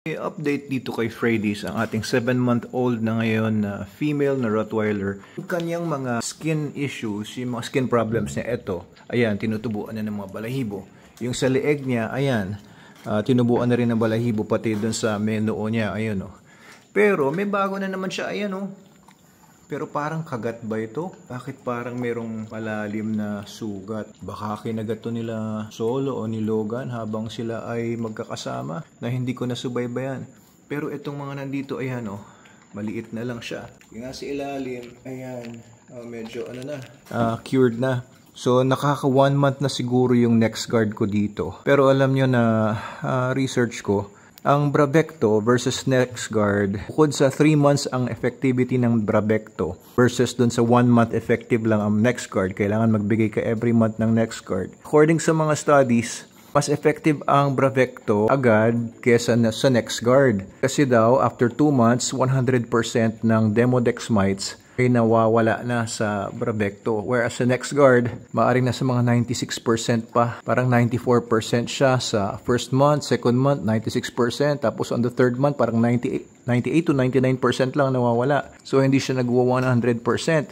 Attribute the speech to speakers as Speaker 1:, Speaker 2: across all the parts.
Speaker 1: Update dito kay Freddy's, ang ating 7-month-old na ngayon na female na Rottweiler. Yung kanyang mga skin issues, yung mga skin problems niya, eto, ayan, tinutubuan na ng mga balahibo. Yung sa leeg niya, ayan, tinubuan na rin ng balahibo, pati dun sa noo niya, ayan o. Pero may bago na naman siya, ayan o. Pero parang kagat ba ito? Bakit parang merong malalim na sugat? Baka kinagat to nila Solo o ni Logan habang sila ay magkakasama na hindi ko nasubaybayan. Pero itong mga nandito, ayan o, maliit na lang siya. Yung nga sa ilalim, ayan, medyo ano na, cured na. So nakaka 1 month na siguro yung next guard ko dito. Pero alam nyo na research ko, ang Bravecto versus NexGard, bukod sa 3 months ang effectivity ng Bravecto versus dun sa 1 month effective lang ang NexGard, kailangan magbigay ka every month ng NexGard. According sa mga studies, mas effective ang Bravecto agad kesa sa NexGard. Kasi daw, after 2 months, 100% ng Demodex mites ay nawawala na sa Bravecto. Whereas sa NexGard, maaaring nasa mga 96% pa. Parang 94% siya sa first month, second month, 96%. Tapos on the third month, parang 98 to 99% lang nawawala. So hindi siya nagwa 100%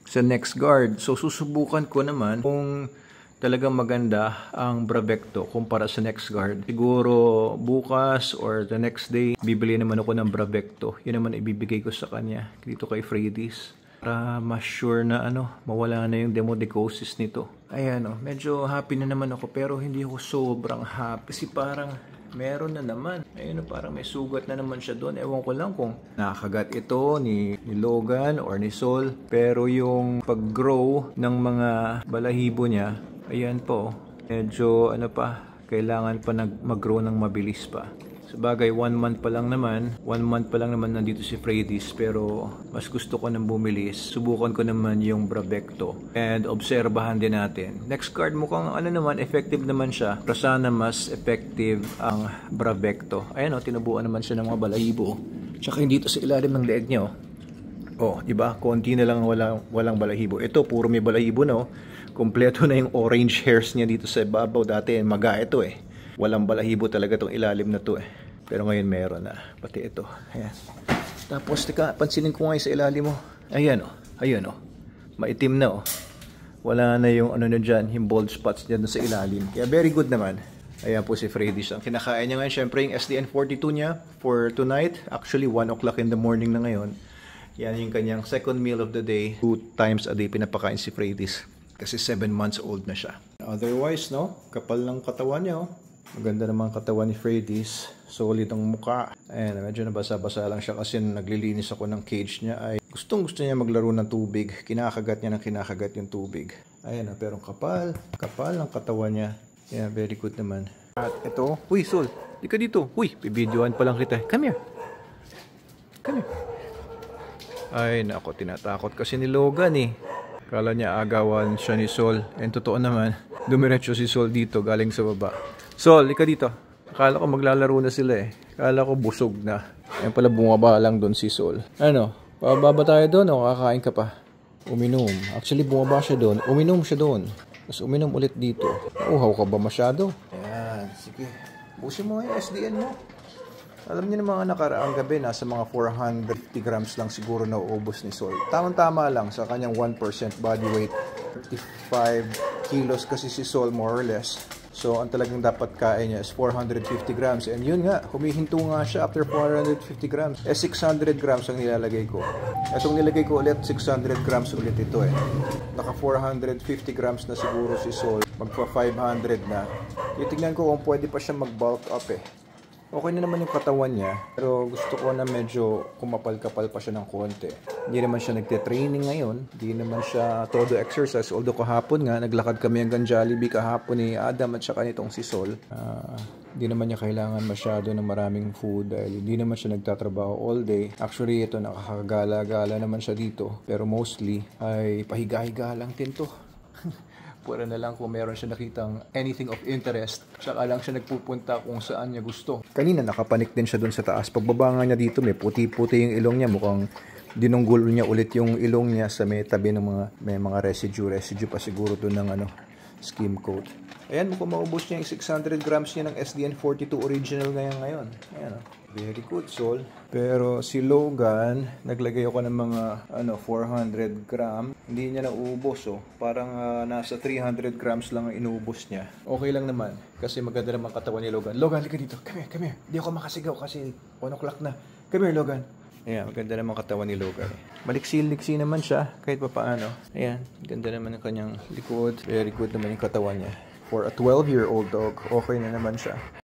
Speaker 1: sa NexGard. So susubukan ko naman kung talagang maganda ang Bravecto kumpara sa NexGard. Siguro bukas or the next day, bibili naman ako ng Bravecto. Yun naman ibibigay ko sa kanya dito kay Freddy's. Para mas sure na mawala na yung demodecosis nito. Ayan medyo happy na naman ako pero hindi ako sobrang happy. Kasi parang meron na naman. Ayun parang may sugat na naman siya doon. Ewan ko lang kung nakagat ito ni Logan or ni Sol. Pero yung pag-grow ng mga balahibo niya, ayan po, medyo kailangan pa mag-grow ng mabilis pa. Sabagay, 1 month pa lang naman. 1 month pa lang naman nandito si Freddy's. Pero mas gusto ko nang bumilis. Subukan ko naman yung Bravecto. And obserbahan din natin. Next card mukhang naman, effective naman siya. Pero sana mas effective ang Bravecto. Ayan tinubuan naman siya ng mga balahibo. Tsaka yung dito sa ilalim ng leeg niya. Diba? Konti na lang walang balahibo. Ito, puro may balahibo na. Kompleto na yung orange hairs niya dito sa ibabaw. Dati, maga ito Walang balahibo talaga itong ilalim na to Pero ngayon meron na. Pati ito. Ayan. Tapos, pansinin ko nga sa ilalim mo. Ayan Ayun Maitim na Wala na yung dyan, yung bald spots dyan sa ilalim. Kaya very good naman. Ayan po si Freddy's. Ang kinakain niya ngayon, syempre yung SDN42 niya for tonight. Actually, 1 o'clock in the morning na ngayon. Yan yung kanyang second meal of the day. 2 times a day pinapakain si Freddy's. Kasi 7 months old na siya. Otherwise, kapal ng katawan niya, Maganda naman katawan ni Freddy's. Solid ang mukha. Ayan, medyo nabasa-basa lang siya kasi naglilinis ako ng cage niya ay gustong-gusto niya maglaro ng tubig. Kinakagat niya ng kinakagat yung tubig. Ayan, pero kapal ang katawan niya. Yeah, very good naman. At ito, uy, Sol, di ka dito. Uy, bibidyoan pa lang kita. Come here. Ay, nako, tinatakot kasi ni Logan Kala niya agawan siya ni Sol. And totoo naman, dumiretso si Sol dito galing sa baba. Sol, ika dito. Akala ko maglalaro na sila Akala ko busog na. Ayan pala bumaba lang doon si Sol. Pababa tayo doon o kakain ka pa? Uminom. Actually, bumaba siya doon. Uminom siya doon. Tapos uminom ulit dito. Nauhaw ka ba masyado? Ayan, sige. Busin mo yung SDN mo. Alam niyo na mga nakaraang gabi, nasa mga 450 grams lang siguro na uubos ni Sol. Tamang-tama lang sa kanyang 1% body weight. 35 kilos kasi si Sol more or less. So, ang talagang dapat kain niya is 450 grams. And yun nga, humihinto nga siya after 450 grams. 600 grams ang nilalagay ko. Itong nilagay ko ulit, 600 grams ulit ito Naka 450 grams na siguro si Sol. Magpa 500 na. Titignan ko kung pwede pa siya mag-bulk up Okay na naman yung katawan niya, pero gusto ko na medyo kumapal-kapal pa siya ng konti. Hindi naman siya nagte-training ngayon, hindi naman siya todo exercise. Although kahapon nga, naglakad kami hanggang Jollibee kahapon ni Adam at saka nitong si Sol. Hindi naman niya kailangan masyado ng maraming food dahil hindi naman siya nagtatrabaho all day. Actually, ito nakakagala-gala naman siya dito, pero mostly ay pahiga-higa lang din to. Pwede na lang kung meron siya nakitang anything of interest. Tsaka lang siya nagpupunta kung saan niya gusto. Kanina nakapanik din siya doon sa taas. Pagbaba nga niya dito, may puti-puti yung ilong niya. Mukhang dinunggol niya ulit yung ilong niya sa may tabi ng may mga residue pa siguro doon ng skim coat. Ayan, mukhang maubos niya yung 600 grams niya ng SDN42 original ngayon. Ayan Very good, Sol. Pero si Logan, naglagay ako ng mga 400 gram. Hindi niya naubos, oh. Parang nasa 300 grams lang ang inubos niya. Okay lang naman kasi maganda naman katawan ni Logan. Logan, halika dito. Come here. Hindi ako makasigaw kasi 1 o'clock na. Come here, Logan. Ayan, maganda naman katawan ni Logan. Maliksi-liksi naman siya kahit pa paano. Ayan, ganda naman ang kanyang likod. Very good naman yung katawan niya. For a 12-year-old dog, okay na naman siya.